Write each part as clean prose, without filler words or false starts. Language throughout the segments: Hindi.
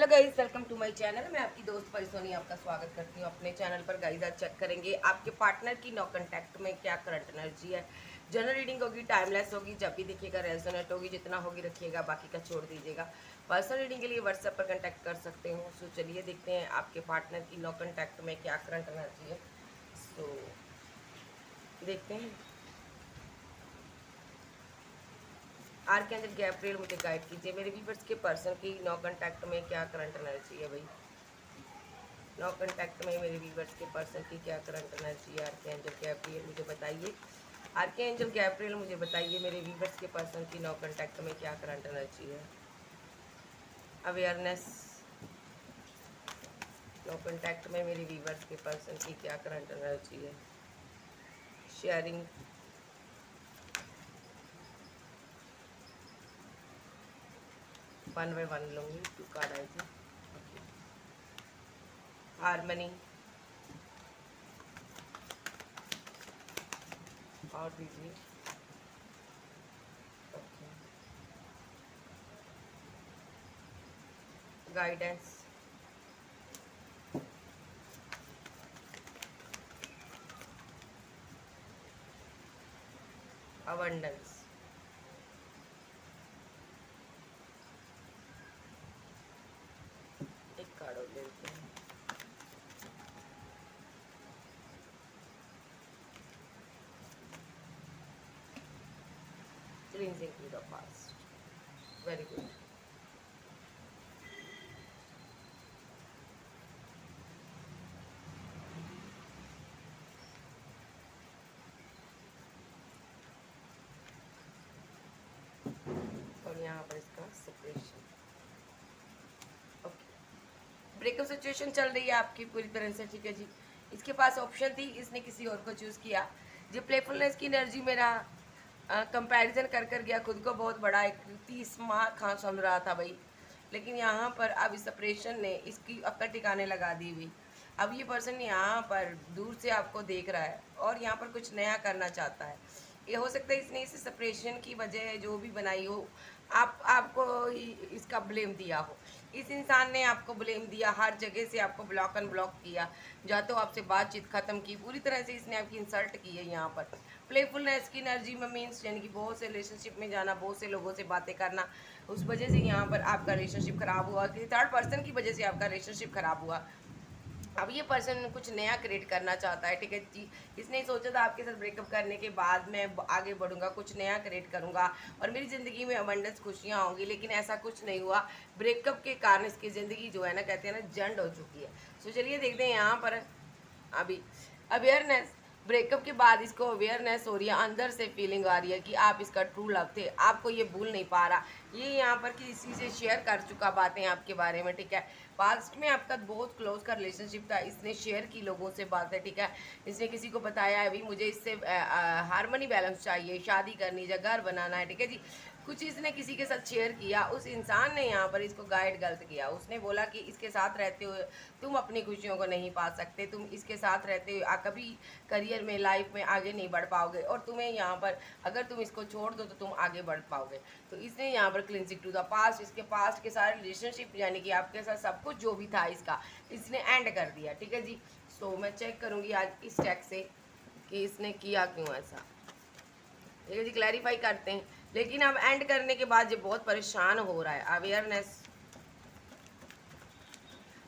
Hello guys, welcome to my channel. मैं आपकी दोस्त परिसोनी आपका स्वागत करती हूँ अपने चैनल पर। गाइज आज चेक करेंगे आपके पार्टनर की नो कांटेक्ट में क्या करंट एनर्जी है। जनरल रीडिंग होगी, टाइमलेस होगी, जब भी देखिएगा रेजोनेट होगी, जितना होगी रखिएगा, बाकी का छोड़ दीजिएगा। पर्सनल रीडिंग के लिए व्हाट्सएप पर कॉन्टैक्ट कर सकते हो। सो चलिए देखते हैं आपके पार्टनर की नो कांटेक्ट में क्या करंट एनर्जी है। सो देखते हैं। आर्कएंजल गैब्रिएल मुझे गाइड कीजिए, मेरे व्यूअर्स के पर्सन की नो कांटेक्ट में क्या करंट एनर्जी है। भाई नो कांटेक्ट में मेरे व्यूवर्स के पर्सन की क्या करंट एनर्जी है। आर्कएंजल गैब्रिएल मुझे बताइए। आर्कएंजल गैब्रिएल मुझे बताइए, मेरे व्यूवर्स के पर्सन की नो कांटेक्ट में क्या करंट एनर्जी है। अवेयरनेस। नो कांटेक्ट में मेरे व्यूवर्स के पर्सन की क्या करंट एनर्जी है। शेयरिंग। वन बाय वन लूँगी, 2 कार्ड आए थे। हारमनी और दीजिए। गाइडेंस। अबंडेंस। एक कार्ड और लेते हैं। Cleansing to the past. Very good. और यहाँ पर इसका सेपरेशन। ओके, ब्रेकअप सिचुएशन चल रही है आपकी पूरी तरह से, ठीक है जी। इसके पास ऑप्शन थी, इसने किसी और को चूज़ किया। जो प्लेफुलनेस की एनर्जी मेरा कंपैरिजन कर कर गया, खुद को बहुत बड़ा एक 30 माह खां समझ रहा था भाई। लेकिन यहाँ पर अब इस सेपरेशन ने इसकी अक्ल टिकाने लगा दी हुई। अब ये पर्सन यहाँ पर दूर से आपको देख रहा है और यहाँ पर कुछ नया करना चाहता है। ये हो सकता है इसने इस सेपरेशन की वजह जो भी बनाई हो, आपको इसका ब्लेम दिया हो। इस इंसान ने आपको ब्लेम दिया, हर जगह से आपको ब्लॉक एंड ब्लॉक किया, या तो आपसे बातचीत खत्म की, पूरी तरह से इसने आपकी इंसल्ट की है। यहाँ पर प्लेफुलनेस की एनर्जी में मीन्स यानी कि बहुत से रिलेशनशिप में जाना, बहुत से लोगों से बातें करना, उस वजह से यहाँ पर आपका रिलेशनशिप खराब हुआ, किसी थर्ड पर्सन की वजह से आपका रिलेशनशिप खराब हुआ। अब ये पर्सन कुछ नया क्रिएट करना चाहता है, ठीक है जी। इसने सोचा था आपके साथ ब्रेकअप करने के बाद मैं आगे बढ़ूंगा, कुछ नया क्रिएट करूंगा और मेरी ज़िंदगी में अबंडेंस खुशियाँ होंगी, लेकिन ऐसा कुछ नहीं हुआ। ब्रेकअप के कारण इसकी ज़िंदगी जो है ना, कहते हैं ना, जंड हो चुकी है। सो चलिए देखते हैं यहाँ पर अभी अवेयरनेस। ब्रेकअप के बाद इसको अवेयरनेस हो रही है, अंदर से फीलिंग आ रही है कि आप इसका ट्रू लव थे, आपको ये भूल नहीं पा रहा। ये यहाँ पर किसी से शेयर कर चुका बातें आपके बारे में, ठीक है। पास्ट में आपका बहुत क्लोज का रिलेशनशिप था, इसने शेयर की लोगों से बातें, ठीक है। इसने किसी को बताया अभी मुझे इससे हार्मनी बैलेंस चाहिए, शादी करनी है, घर बनाना है, ठीक है जी। कुछ इसने किसी के साथ शेयर किया, उस इंसान ने यहाँ पर इसको गाइड गलत किया। उसने बोला कि इसके साथ रहते हुए तुम अपनी खुशियों को नहीं पा सकते, तुम इसके साथ रहते हुए कभी करियर में, लाइफ में आगे नहीं बढ़ पाओगे, और तुम्हें यहाँ पर अगर तुम इसको छोड़ दो तो तुम आगे बढ़ पाओगे। तो इसने यहाँ पर क्लिंजिंग टू द पास्ट, इसके पास्ट के सारे रिलेशनशिप यानी कि आपके साथ सब कुछ जो भी था इसका, इसने एंड कर दिया, ठीक है जी। सो मैं चेक करूँगी आज इस टैग से कि इसने किया क्यों ऐसा, ठीक है जी। क्लैरिफाई करते हैं। लेकिन अब एंड करने के बाद ये बहुत परेशान हो रहा है। अवेयरनेस।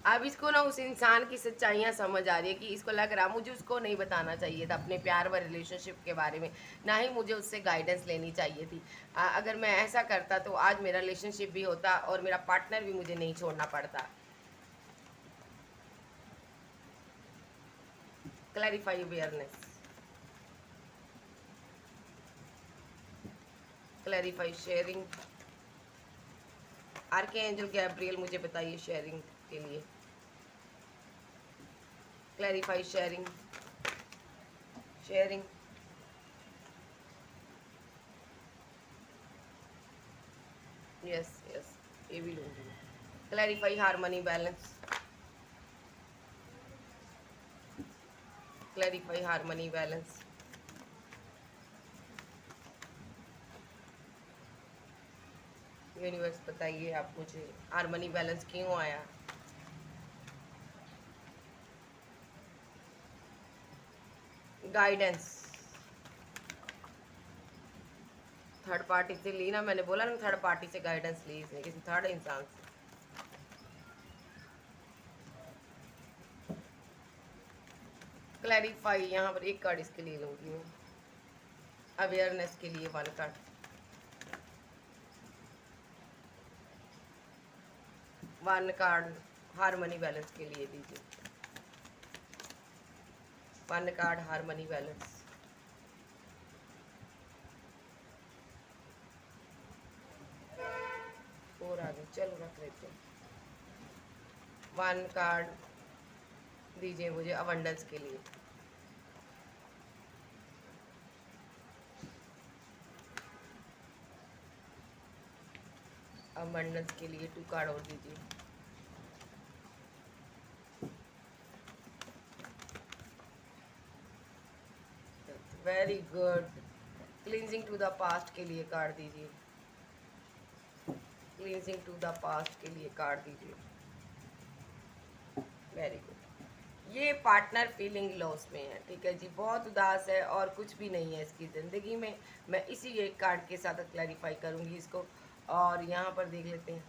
अब इसको ना उस इंसान की सच्चाइयाँ समझ आ रही है कि इसको लग रहा मुझे उसको नहीं बताना चाहिए था अपने प्यार व रिलेशनशिप के बारे में, ना ही मुझे उससे गाइडेंस लेनी चाहिए थी। अगर मैं ऐसा करता तो आज मेरा रिलेशनशिप भी होता और मेरा पार्टनर भी मुझे नहीं छोड़ना पड़ता। Clarify awareness. Clarify sharing. Archangel Gabriel मुझे बताइए शेयरिंग के लिए। Clarify sharing. Sharing. Yes yes, ये भी लूँगी। Clarify harmony balance. Clarify harmony balance. Universe बताइए आप मुझे हार्मनी बैलेंस क्यों आया। गाइडेंस थर्ड पार्टी से ली ना, मैंने बोला ना थर्ड पार्टी से गाइडेंस ली इसने, किसी थर्ड इंसान से। क्लैरिफाई, यहाँ पर एक कार्ड इसके लिए लूंगी मैं, अवेयरनेस के लिए 1 card. One card harmony balance के लिए दीजिए, 1 कार्ड हार्मनी बैलेंस। और आगे चलो रख लेते हैं। 1 कार्ड दीजिए मुझे अबंडेंस के लिए। अबंडेंस के लिए 2 कार्ड और दीजिए। Very good. Cleansing to the past के लिए कार्ड दीजिए, क्लींजिंग टू द पास्ट के लिए कार्ड दीजिए। Very good. ये पार्टनर फीलिंग लॉस में है, ठीक है जी, बहुत उदास है और कुछ भी नहीं है इसकी ज़िंदगी में। मैं इसी एक कार्ड के साथ क्लैरिफाई करूँगी इसको। और यहाँ पर देख लेते हैं,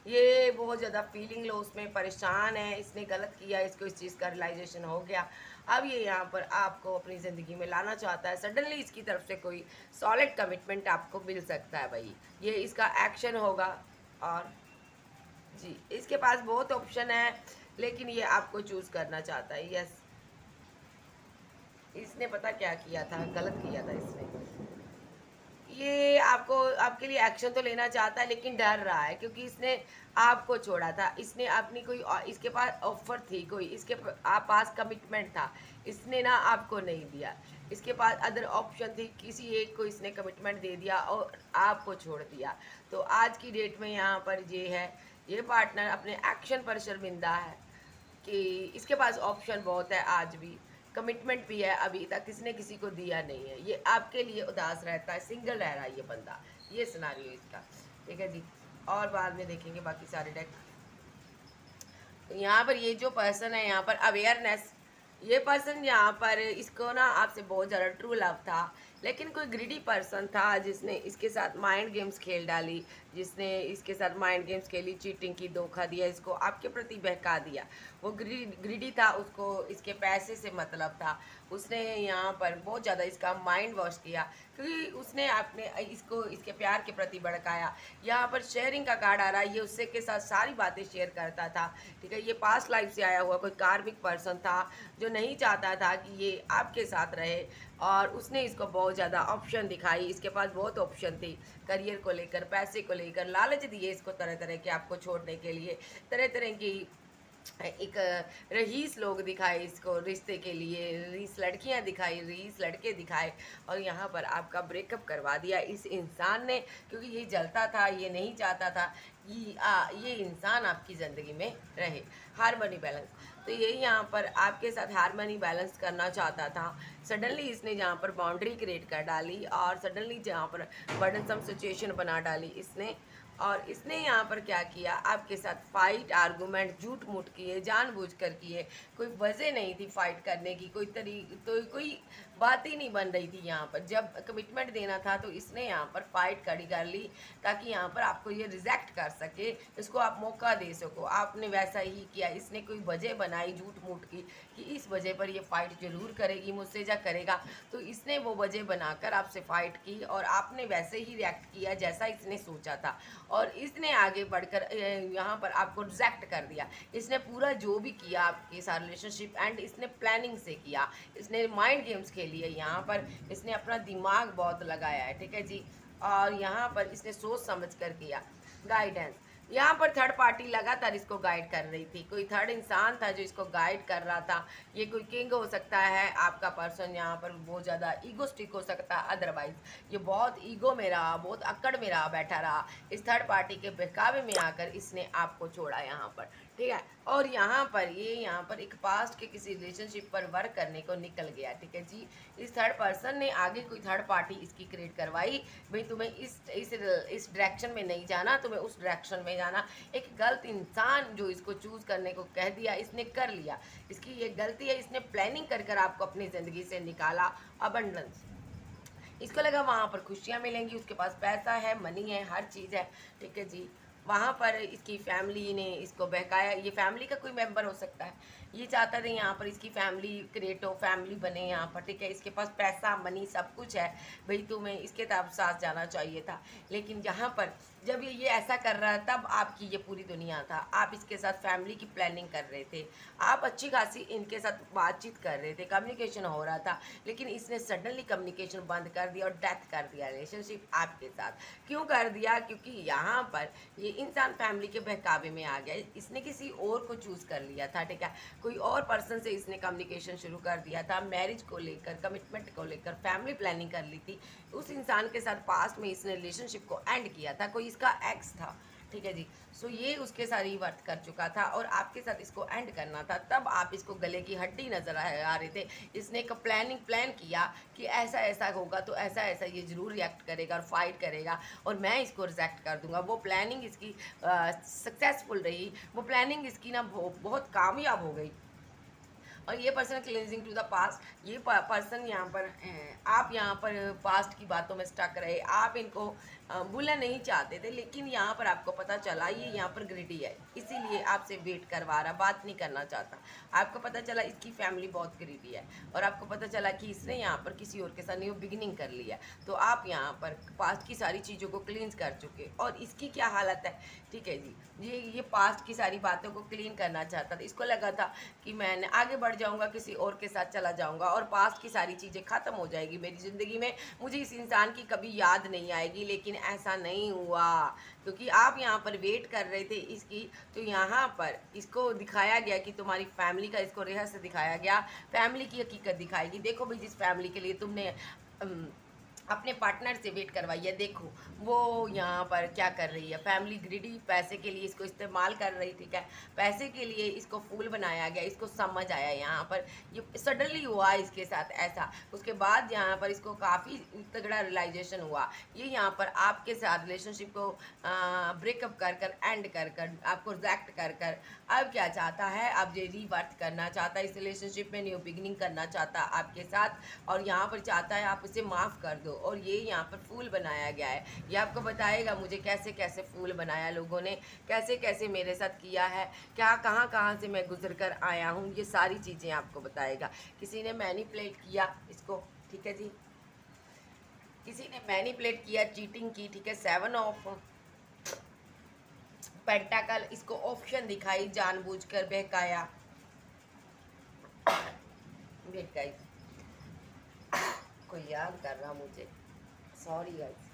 ये बहुत ज़्यादा फीलिंग लॉस में परेशान है, इसने गलत किया, इसको इस चीज़ का रियलाइजेशन हो गया। अब ये यहाँ पर आपको अपनी ज़िंदगी में लाना चाहता है। सडनली इसकी तरफ से कोई सॉलिड कमिटमेंट आपको मिल सकता है भाई, ये इसका एक्शन होगा। और जी इसके पास बहुत ऑप्शन है, लेकिन ये आपको चूज़ करना चाहता है। यस, इसने पता क्या किया था, गलत किया था इसने। ये आपको, आपके लिए एक्शन तो लेना चाहता है लेकिन डर रहा है, क्योंकि इसने आपको छोड़ा था। इसने अपनी कोई इसके पास ऑफर थी, कोई इसके आप पास कमिटमेंट था, इसने ना आपको नहीं दिया। इसके पास अदर ऑप्शन थी, किसी एक को इसने कमिटमेंट दे दिया और आपको छोड़ दिया। तो आज की डेट में यहाँ पर ये है, ये पार्टनर अपने एक्शन पर शर्मिंदा है कि इसके पास ऑप्शन बहुत है, आज भी कमिटमेंट भी है, अभी तक किसी ने किसी को दिया नहीं है। ये आपके लिए उदास रहता है, सिंगल रह रहा है ये बंदा, ये सिनारियो इसका, ठीक है जी। और बाद में देखेंगे बाकी सारे डेक। तो यहाँ पर ये जो पर्सन है, यहाँ पर अवेयरनेस, ये पर्सन यहाँ पर इसको ना आपसे बहुत ज़्यादा ट्रू लव था, लेकिन कोई ग्रीडी पर्सन था जिसने इसके साथ माइंड गेम्स खेल डाली, जिसने इसके साथ माइंड गेम्स खेली, चीटिंग की, धोखा दिया, इसको आपके प्रति बहका दिया। वो ग्रीडी था, उसको इसके पैसे से मतलब था। उसने यहाँ पर बहुत ज़्यादा इसका माइंड वॉश किया, क्योंकि उसने आपने इसको इसके प्यार के प्रति भड़काया। यहाँ पर शेयरिंग का कार्ड आ रहा है, ये उससे के साथ सारी बातें शेयर करता था, ठीक है। ये पास्ट लाइफ से आया हुआ कोई कार्मिक पर्सन था जो नहीं चाहता था कि ये आपके साथ रहे, और उसने इसको बहुत ज़्यादा ऑप्शन दिखाई। इसके पास बहुत ऑप्शन थी, करियर को लेकर, पैसे को लेकर, लालच दिए इसको तरह तरह के, आपको छोड़ने के लिए तरह तरह की एक रईस लोग दिखाए इसको रिश्ते के लिए, रईस लड़कियां दिखाई, रईस लड़के दिखाए, और यहाँ पर आपका ब्रेकअप करवा दिया इस इंसान ने, क्योंकि ये जलता था, ये नहीं चाहता था ये इंसान आपकी ज़िंदगी में रहे। हार्मनी बैलेंस, तो ये यहाँ पर आपके साथ हार्मनी बैलेंस करना चाहता था। सडनली इसने यहाँ पर बाउंड्री क्रिएट कर डाली, और सडनली यहाँ पर बर्डनसम सिचुएशन बना डाली इसने। और इसने यहाँ पर क्या किया, आपके साथ फाइट, आर्गूमेंट, झूठ मूठ किए, जानबूझकर किए। कोई वजह नहीं थी फाइट करने की, तो कोई बात ही नहीं बन रही थी। यहाँ पर जब कमिटमेंट देना था तो इसने यहाँ पर फाइट खड़ी कर ली, ताकि यहाँ पर आपको ये रिजेक्ट कर सके, इसको आप मौका दे सको। आपने वैसा ही किया, इसने कोई वजह बनाई झूठ मूठ की कि इस वजह पर ये फाइट जरूर करेगी मुझसे, या करेगा। तो इसने वो वजह बनाकर आपसे फाइट की, और आपने वैसे ही रिएक्ट किया जैसा इसने सोचा था, और इसने आगे बढ़कर यहाँ पर आपको रिजेक्ट कर दिया। इसने पूरा जो भी किया आपके साथ रिलेशनशिप एंड, इसने प्लानिंग से किया, इसने माइंड गेम्स खेली है। यहाँ पर इसने अपना दिमाग बहुत लगाया है, ठीक है जी। और यहाँ पर इसने सोच समझ कर किया। गाइडेंस, यहाँ पर थर्ड पार्टी लगातार इसको गाइड कर रही थी, कोई थर्ड इंसान था जो इसको गाइड कर रहा था। ये कोई किंग हो सकता है, आपका पर्सन यहाँ पर बहुत ज़्यादा ईगोस्टिक हो सकता है, अदरवाइज ये बहुत ईगो में रहा, बहुत अकड़ में रहा, बैठा रहा। इस थर्ड पार्टी के बहकावे में आकर इसने आपको छोड़ा यहाँ पर, ठीक है। और यहाँ पर ये यहाँ पर एक पास्ट के किसी रिलेशनशिप पर वर्क करने को निकल गया, ठीक है जी। इस थर्ड पर्सन ने आगे कोई थर्ड पार्टी इसकी क्रिएट करवाई, भाई तुम्हें इस डायरेक्शन में नहीं जाना, तुम्हें उस डायरेक्शन में जाना। एक गलत इंसान जो इसको चूज करने को कह दिया, इसने कर लिया, इसकी ये गलती है। इसने प्लानिंग कर कर आपको अपनी ज़िंदगी से निकाला। अबंडेंस, इसको लगा वहाँ पर खुशियाँ मिलेंगी, उसके पास पैसा है, मनी है, हर चीज़ है, ठीक है जी। वहाँ पर इसकी फैमिली ने इसको बहकाया। ये फैमिली का कोई मेंबर हो सकता है, ये चाहता था यहाँ पर इसकी फैमिली क्रिएट हो, फैमिली बने यहाँ पर, ठीक है। इसके पास पैसा, मनी, सब कुछ है, भाई तुम्हें इसके साथ जाना चाहिए था। लेकिन यहाँ पर जब ये ऐसा कर रहा है, तब आपकी ये पूरी दुनिया था। आप इसके साथ फैमिली की प्लानिंग कर रहे थे, आप अच्छी खासी इनके साथ बातचीत कर रहे थे, कम्युनिकेशन हो रहा था। लेकिन इसने सडनली कम्युनिकेशन बंद कर दिया और डेथ कर दिया रिलेशनशिप आपके साथ। क्यों कर दिया? क्योंकि यहाँ पर ये इंसान फैमिली के बहकावे में आ गया, इसने किसी और को चूज़ कर लिया था, ठीक है। कोई और पर्सन से इसने कम्युनिकेशन शुरू कर दिया था, मैरिज को लेकर, कमिटमेंट को लेकर, फैमिली प्लानिंग कर ली थी। उस इंसान के साथ पास्ट में इसने रिलेशनशिप को एंड किया था, कोई इसका एक्स था, ठीक है जी। सो ये उसके साथ रिवर्ट कर चुका था और आपके साथ इसको एंड करना था। तब आप इसको गले की हड्डी नजर आ रहे थे। इसने एक प्लान किया कि ऐसा ऐसा होगा तो ऐसा ऐसा ये जरूर रिएक्ट करेगा और फाइट करेगा और मैं इसको रिजेक्ट कर दूंगा। वो प्लानिंग इसकी सक्सेसफुल रही, वो प्लानिंग इसकी ना बहुत कामयाब हो गई। और ये person cleansing to the past, ये पर्सन यहाँ पर आप यहाँ पर पास्ट की बातों में स्टक रहे, आप इनको भूलना नहीं चाहते थे। लेकिन यहाँ पर आपको पता चला ये यहाँ पर ग्रिडी है, इसीलिए आपसे वेट करवा रहा, बात नहीं करना चाहता। आपको पता चला इसकी फैमिली बहुत ग्रिडी है और आपको पता चला कि इसने यहाँ पर किसी और के साथ न्यू बिगिनिंग कर लिया। तो आप यहाँ पर पास्ट की सारी चीज़ों को क्लींस कर चुके और इसकी क्या हालत है, ठीक है जी। ये पास्ट की सारी बातों को क्लीन करना चाहता था। इसको लगा था कि मैंने आगे बढ़ जाऊंगा, किसी और के साथ चला जाऊंगा और पास्ट की सारी चीज़ें ख़त्म हो जाएगी मेरी ज़िंदगी में, मुझे इस इंसान की कभी याद नहीं आएगी। लेकिन ऐसा नहीं हुआ, क्योंकि आप यहाँ पर वेट कर रहे थे इसकी। तो यहाँ पर इसको दिखाया गया कि तुम्हारी फैमिली का, इसको रहस्य दिखाया गया, फैमिली की हकीकत दिखाएगी। देखो भाई, जिस फैमिली के लिए तुमने अपने पार्टनर से वेट करवाई है, देखो वो यहाँ पर क्या कर रही है। फैमिली ग्रिडी, पैसे के लिए इसको इस्तेमाल कर रही, ठीक है। पैसे के लिए इसको फूल बनाया गया, इसको समझ आया यहाँ पर, ये सडनली हुआ इसके साथ ऐसा। उसके बाद यहाँ पर इसको काफ़ी तगड़ा रियलाइजेशन हुआ। ये यहाँ पर आपके साथ रिलेशनशिप को ब्रेकअप कर कर, एंड कर कर, आपको रिजेक्ट कर कर अब क्या चाहता है, अब ये रिवर्ट करना चाहता है, इस रिलेशनशिप में न्यू बिगिनिंग करना चाहता है आपके साथ। और यहाँ पर चाहता है आप इसे माफ़ कर दो। और ये यहाँ पर फूल बनाया गया है, ये आपको बताएगा मुझे कैसे कैसे फूल बनाया लोगों ने, कैसे कैसे मेरे साथ किया है, क्या कहाँ कहाँ से मैं गुजर कर आया हूँ, ये सारी चीज़ें आपको बताएगा। किसी ने मैनिपुलेट किया इसको, ठीक है जी, किसी ने मैनिपुलेट किया, चीटिंग की, ठीक है। 7 ऑफ पेंटाकल, इसको ऑप्शन दिखाई, जानबूझकर बहकाया, बहकाई, कोई याद कर रहा मुझे, सॉरी गाइस।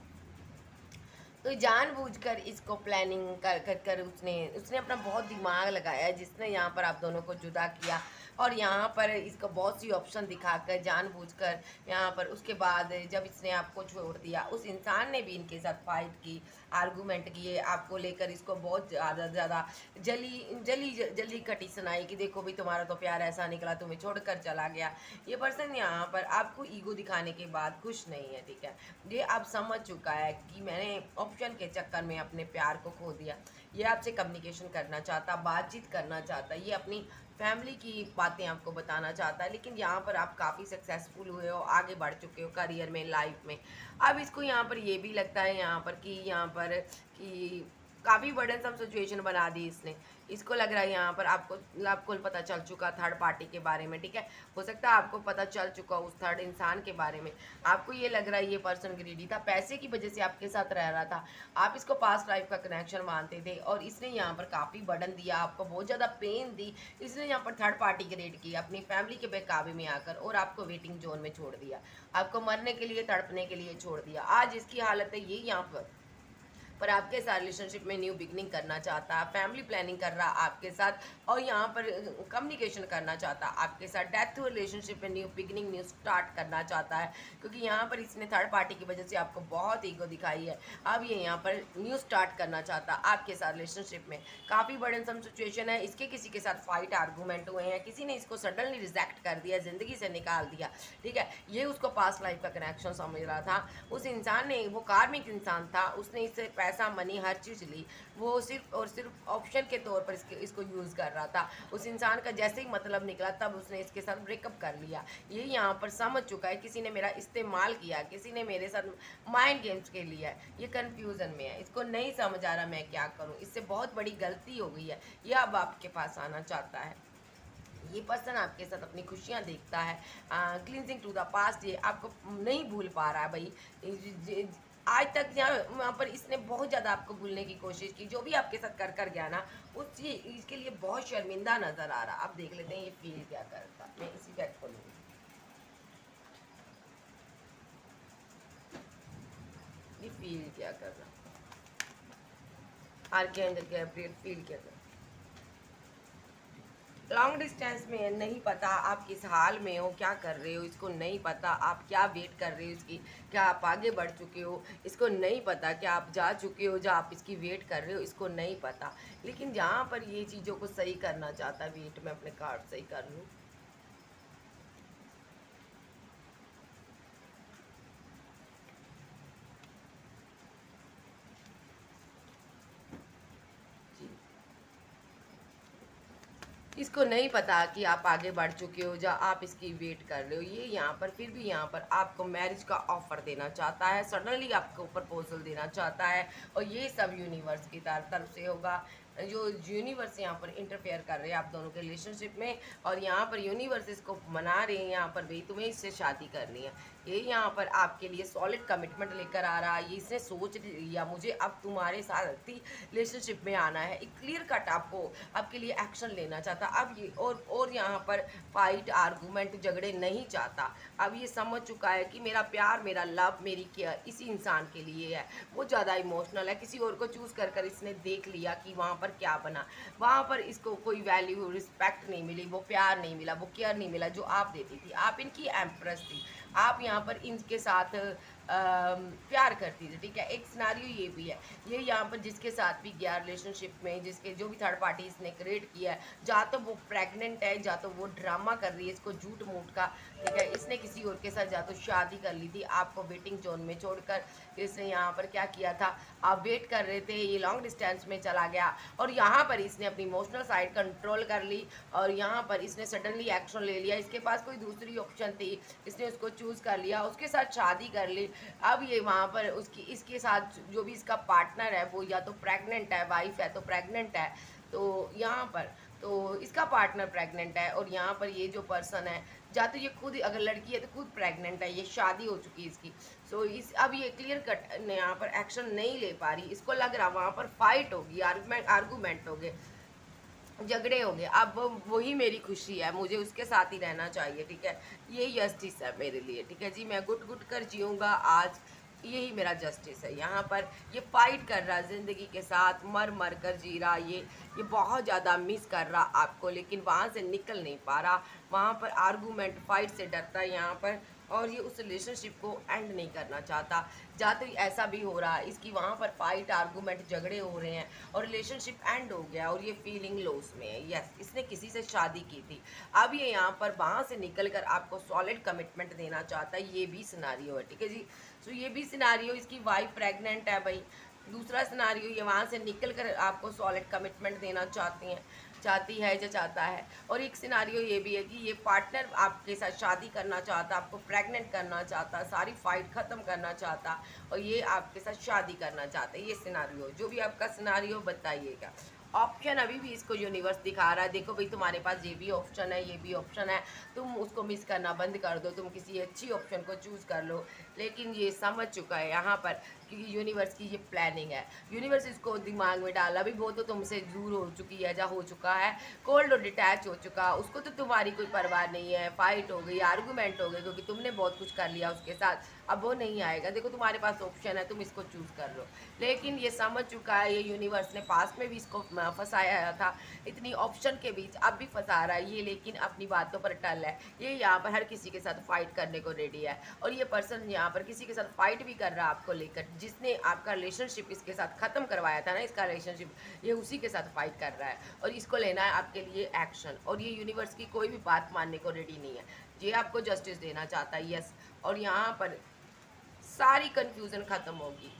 तो जानबूझकर इसको प्लानिंग कर कर कर उसने अपना बहुत दिमाग लगाया, जिसने यहाँ पर आप दोनों को जुदा किया। और यहाँ पर इसको बहुत सी ऑप्शन दिखाकर जानबूझकर यहाँ पर, उसके बाद जब इसने आपको छोड़ दिया, उस इंसान ने भी इनके साथ फाइट की, आर्गूमेंट किए आपको लेकर, इसको बहुत ज़्यादा जली कटी सुनाई कि देखो भाई तुम्हारा तो प्यार ऐसा निकला, तुम्हें छोड़कर चला गया। ये पर्सन यहाँ पर आपको ईगो दिखाने के बाद खुश नहीं है, ठीक है। ये आप समझ चुका है कि मैंने ऑप्शन के चक्कर में अपने प्यार को खो दिया। ये आपसे कम्युनिकेशन करना चाहता, बातचीत करना चाहता, ये अपनी फैमिली की बातें आपको बताना चाहता है। लेकिन यहाँ पर आप काफ़ी सक्सेसफुल हुए हो, आगे बढ़ चुके हो करियर में, लाइफ में। अब इसको यहाँ पर ये भी लगता है यहाँ पर कि काफ़ी बर्डनसम सिचुएशन बना दी इसने। इसको लग रहा है यहाँ पर आपको पता चल चुका थर्ड पार्टी के बारे में, ठीक है। हो सकता है आपको पता चल चुका उस थर्ड इंसान के बारे में। आपको ये लग रहा है ये पर्सन ग्रीडी था, पैसे की वजह से आपके साथ रह रहा था, आप इसको पास्ट लाइफ का कनेक्शन मानते थे। और इसने यहाँ पर काफ़ी बर्डन दिया, आपको बहुत ज़्यादा पेन दी। इसने यहाँ पर थर्ड पार्टी क्रिएट की अपनी फैमिली के बहकावे में आकर, और आपको वेटिंग जोन में छोड़ दिया, आपको मरने के लिए, तड़पने के लिए छोड़ दिया। आज इसकी हालत है ये यहाँ पर पर आपके साथ रिलेशनशिप में न्यू बिगनिंग करना चाहता है, फैमिली प्लानिंग कर रहा आपके साथ, और यहाँ पर कम्युनिकेशन करना चाहता है आपके साथ, डेथ रिलेशनशिप में न्यू बिगनिंग न्यू स्टार्ट करना चाहता है, क्योंकि यहाँ पर इसने थर्ड पार्टी की वजह से आपको बहुत ईगो दिखाई है। अब ये यहाँ पर न्यू स्टार्ट करना चाहता है आपके साथ रिलेशनशिप में। काफ़ी बर्डनसम सिचुएशन है, इसके किसी के साथ फाइट आर्गूमेंट हुए हैं, किसी ने इसको सडनली रिजेक्ट कर दिया, ज़िंदगी से निकाल दिया, ठीक है। ये उसको पास्ट लाइफ का कनेक्शन समझ रहा था। उस इंसान ने, वो कार्मिक इंसान था, उसने इससे पैसा मनी हर चीज़ ली, वो सिर्फ और सिर्फ ऑप्शन के तौर पर इसको यूज़ कर रहा था। उस इंसान का जैसे ही मतलब निकला तब उसने इसके साथ ब्रेकअप कर लिया। ये यहाँ पर समझ चुका है किसी ने मेरा इस्तेमाल किया, किसी ने मेरे साथ माइंड गेम्स के लिया है। ये कन्फ्यूज़न में है, इसको नहीं समझ आ रहा मैं क्या करूँ, इससे बहुत बड़ी गलती हो गई है। ये अब आपके पास आना चाहता है। ये पर्सन आपके साथ अपनी खुशियाँ देखता है, क्लिनजिंग टू द पास्ट। ये आपको नहीं भूल पा रहा है भाई। आज तक वहाँ पर इसने बहुत ज़्यादा आपको भूलने की कोशिश की, जो भी आपके साथ कर कर गया ना, उस इसके लिए बहुत शर्मिंदा नज़र आ रहा। अब देख लेते हैं ये फील क्या करता। मैं इसी बैग को लूँगी। ये फील क्या कर रहा, आर्कएंजल गैब्रियल फील क्या कर रहा। लॉन्ग डिस्टेंस में नहीं पता आप किस हाल में हो, क्या कर रहे हो, इसको नहीं पता। आप क्या वेट कर रहे हो इसकी, क्या आप आगे बढ़ चुके हो, इसको नहीं पता। क्या आप जा चुके हो, जो आप इसकी वेट कर रहे हो, इसको नहीं पता। लेकिन जहाँ पर ये चीज़ों को सही करना चाहता है, वेट में अपने कार्ड सही कर लूँ। इसको नहीं पता कि आप आगे बढ़ चुके हो, या आप इसकी वेट कर रहे हो। ये यहाँ पर फिर भी यहाँ पर आपको मैरिज का ऑफर देना चाहता है, सडनली आपको प्रपोजल देना चाहता है, और ये सब यूनिवर्स की तरफ से होगा। जो यूनिवर्स यहाँ पर इंटरफेयर कर रहे हैं आप दोनों के रिलेशनशिप में, और यहाँ पर यूनिवर्स इसको मना रहे हैं यहाँ पर भाई तुम्हें इससे शादी करनी है। ये यहाँ पर आपके लिए सॉलिड कमिटमेंट लेकर आ रहा है। ये इसने सोच लिया मुझे अब तुम्हारे साथ रिलेशनशिप में आना है, एक क्लियर कट आपको आपके लिए एक्शन लेना चाहता अब ये, और यहाँ पर फाइट आर्गूमेंट झगड़े नहीं चाहता। अब ये समझ चुका है कि मेरा प्यार, मेरा लव, मेरी केयर इसी इंसान के लिए है। वो ज़्यादा इमोशनल है, किसी और को चूज़ कर कर इसने देख लिया कि वहाँ पर क्या बना। वहाँ पर इसको कोई वैल्यू रिस्पेक्ट नहीं मिली, वो प्यार नहीं मिला, वो केयर नहीं मिला जो आप देती थी। आप इनकी एम्प्रेस थी, आप यहाँ पर इनके साथ प्यार करती थी, ठीक है। एक सिनारियो ये भी है, ये यहाँ पर जिसके साथ भी गया रिलेशनशिप में, जिसके जो भी थर्ड पार्टी इसने क्रिएट किया है, जा तो वो प्रेग्नेंट है, जा तो वो ड्रामा कर रही है इसको झूठ मूठ का, ठीक है। इसने किसी और के साथ जा तो शादी कर ली थी आपको वेटिंग जोन में छोड़कर। इसने यहाँ पर क्या किया था, आप वेट कर रहे थे, ये लॉन्ग डिस्टेंस में चला गया, और यहाँ पर इसने अपनी इमोशनल साइड कंट्रोल कर ली, और यहाँ पर इसने सडनली एक्शन ले लिया। इसके पास कोई दूसरी ऑप्शन थी, इसने उसको चूज़ कर लिया, उसके साथ शादी कर ली। अब ये वहाँ पर उसकी, इसके साथ जो भी इसका पार्टनर है वो या तो प्रेग्नेंट है, वाइफ है तो प्रेग्नेंट है, तो यहाँ पर तो इसका पार्टनर प्रेग्नेंट है, और यहाँ पर ये जो पर्सन है, या तो ये खुद, अगर लड़की है तो खुद प्रेग्नेंट है, ये शादी हो चुकी है इसकी। सो इस अब ये क्लियर कट यहाँ पर एक्शन नहीं ले पा रही, इसको लग रहा वहाँ पर फाइट होगी, आर्गूमेंट हो गए, झगड़े हो गए। अब वही मेरी खुशी है, मुझे उसके साथ ही रहना चाहिए, ठीक है। ये जस्टिस है मेरे लिए, ठीक है जी। मैं गुट गुट कर जीऊँगा आज, यही मेरा जस्टिस है। यहाँ पर ये फाइट कर रहा है ज़िंदगी के साथ, मर मर कर जी रहा। ये बहुत ज़्यादा मिस कर रहा आपको, लेकिन वहाँ से निकल नहीं पा रहा। वहाँ पर आर्गूमेंट, फाइट से डरता है यहाँ पर, और ये उस रिलेशनशिप को एंड नहीं करना चाहता। जहाँ तक ऐसा भी हो रहा है, इसकी वहाँ पर फाइट आर्गूमेंट झगड़े हो रहे हैं, और रिलेशनशिप एंड हो गया, और ये फीलिंग लॉस में है। यस, इसने किसी से शादी की थी, अब ये यहाँ पर वहाँ से निकल कर आपको सॉलिड कमिटमेंट देना चाहता है। ये भी सिनारियो है, ठीक है जी। सो ये भी सिनारियो, इसकी वाइफ प्रेग्नेंट है भाई। दूसरा सिनारियो, ये वहाँ से निकल कर आपको सॉलिड कमिटमेंट देना चाहती है या चाहता है। और एक सिनारियो ये भी है कि ये पार्टनर आपके साथ शादी करना चाहता, आपको प्रेग्नेंट करना चाहता, सारी फाइट ख़त्म करना चाहता, और ये आपके साथ शादी करना चाहता है। ये सिनारियो, जो भी आपका सिनारियो बताइएगा। ऑप्शन अभी भी इसको यूनिवर्स दिखा रहा है, देखो भाई तुम्हारे पास ये भी ऑप्शन है, ये भी ऑप्शन है, तुम उसको मिस करना बंद कर दो, तुम किसी अच्छी ऑप्शन को चूज़ कर लो। लेकिन ये समझ चुका है यहाँ पर क्योंकि यूनिवर्स की ये प्लानिंग है। यूनिवर्स इसको दिमाग में डाला भी, वो तो तुमसे दूर हो चुकी है, या हो चुका है, कोल्ड और डिटैच हो चुका, उसको तो तुम्हारी कोई परवाह नहीं है, फाइट हो गई, आर्गूमेंट हो गए, क्योंकि तुमने बहुत कुछ कर लिया उसके साथ, अब वो नहीं आएगा। देखो तुम्हारे पास ऑप्शन है, तुम इसको चूज़ कर लो। लेकिन ये समझ चुका है, ये यूनिवर्स ने पास्ट में भी इसको फंसाया था, इतनी ऑप्शन के बीच अब भी फंसा रहा है ये, लेकिन अपनी बातों पर टल है। ये यहाँ पर हर किसी के साथ फाइट करने को रेडी है, और ये पर्सन यहाँ पर किसी के साथ फाइट भी कर रहा है आपको लेकर, जिसने आपका रिलेशनशिप इसके साथ ख़त्म करवाया था ना, इसका रिलेशनशिप, ये उसी के साथ फाइट कर रहा है, और इसको लेना है आपके लिए एक्शन। और ये यूनिवर्स की कोई भी बात मानने को रेडी नहीं है, ये आपको जस्टिस देना चाहता है, यस। और यहाँ पर सारी कन्फ्यूज़न ख़त्म होगी।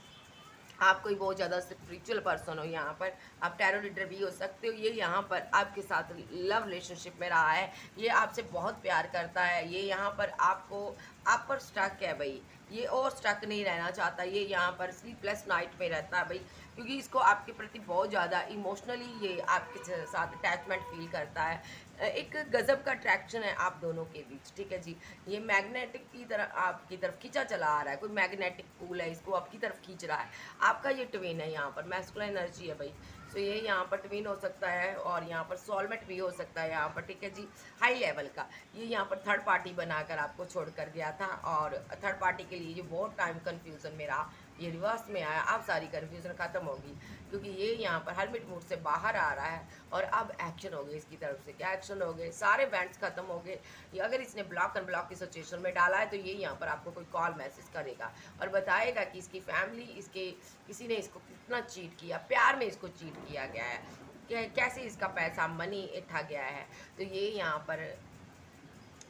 आप कोई बहुत ज़्यादा स्पिरिचुअल पर्सन हो, यहाँ पर आप टैरो रीडर भी हो सकते हो, ये यहाँ पर आपके साथ लव रिलेशनशिप में रहा है, ये आपसे बहुत प्यार करता है, ये यहाँ पर आपको, आप पर स्टक है भाई, ये और स्टक नहीं रहना चाहता, ये यहाँ पर स्लीपलेस नाइट में रहता है भाई, क्योंकि इसको आपके प्रति बहुत ज़्यादा इमोशनली ये आपके साथ अटैचमेंट फील करता है। एक गज़ब का अट्रैक्शन है आप दोनों के बीच, ठीक है जी। ये मैग्नेटिक की तरह आपकी तरफ खींचा चला आ रहा है, कोई मैग्नेटिक पुल है, इसको आपकी तरफ खींच रहा है। आपका ये ट्विन है, यहाँ पर मैस्कुलिन एनर्जी है भाई, तो ये यहाँ पर ट्विन हो सकता है, और यहाँ पर सोलमेट भी हो सकता है यहाँ पर, ठीक है जी, हाई लेवल का। ये यहाँ पर थर्ड पार्टी बनाकर आपको छोड़ कर गया था, और थर्ड पार्टी के लिए ये बहुत टाइम कन्फ्यूज़न में रहा, ये रिवर्स में आया, अब सारी कन्फ्यूज़न ख़त्म होगी, क्योंकि ये यहाँ पर हर्मिट मूड से बाहर आ रहा है, और अब एक्शन हो गए इसकी तरफ से। क्या एक्शन हो गए? सारे बैंड्स ख़त्म हो गए। अगर इसने ब्लॉक अनब्लॉक की सिचुएशन में डाला है, तो ये यहाँ पर आपको कोई कॉल मैसेज करेगा और बताएगा कि इसकी फैमिली, इसके किसी ने इसको कितना चीट किया, प्यार में इसको चीट किया गया है, कैसे इसका पैसा मनी इठा गया है। तो ये यहाँ पर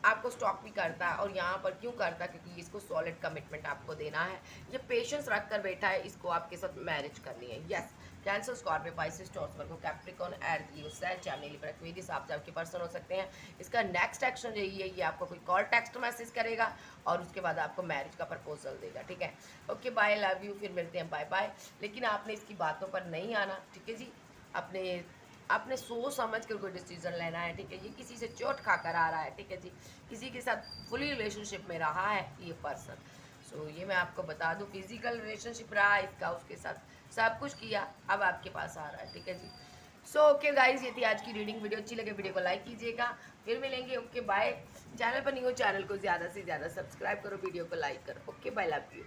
आपको स्टॉक भी करता है, और यहाँ पर क्यों करता है? क्योंकि इसको सॉलिड कमिटमेंट आपको देना है, ये पेशेंस रख कर बैठा है, इसको आपके साथ मैरिज करनी है, yes. Cancer, Scorpio, Pisces, Taurus, Virgo, Capricorn, earth, Leo, सैज, जेमिनी, लिब्रा, एक्वेरियस, आप आपके पर्सन हो सकते हैं। इसका नेक्स्ट एक्शन यही है, ये आपको कोई कॉल, टेक्स्ट मैसेज करेगा, और उसके बाद आपको मैरिज का प्रपोजल देगा, ठीक है। ओके बाय, लव यू, फिर मिलते हैं, बाय बाय। लेकिन आपने इसकी बातों पर नहीं आना, ठीक है जी। अपने आपने सोच समझ कर कोई डिसीजन लेना है, ठीक है। ये किसी से चोट खा कर आ रहा है, ठीक है जी, किसी के साथ फुली रिलेशनशिप में रहा है ये पर्सन। सो ये मैं आपको बता दूं, फिजिकल रिलेशनशिप रहा इसका उसके साथ, सब कुछ किया, अब आपके पास आ रहा है, ठीक है जी। सो ओके गाइज, ये थी आज की रीडिंग। वीडियो अच्छी लगे वीडियो को लाइक कीजिएगा, फिर मिलेंगे। Okay bye. चैनल पर नहीं हो, चैनल को ज़्यादा से ज़्यादा सब्सक्राइब करो, वीडियो को लाइक करो। Okay bye, love you.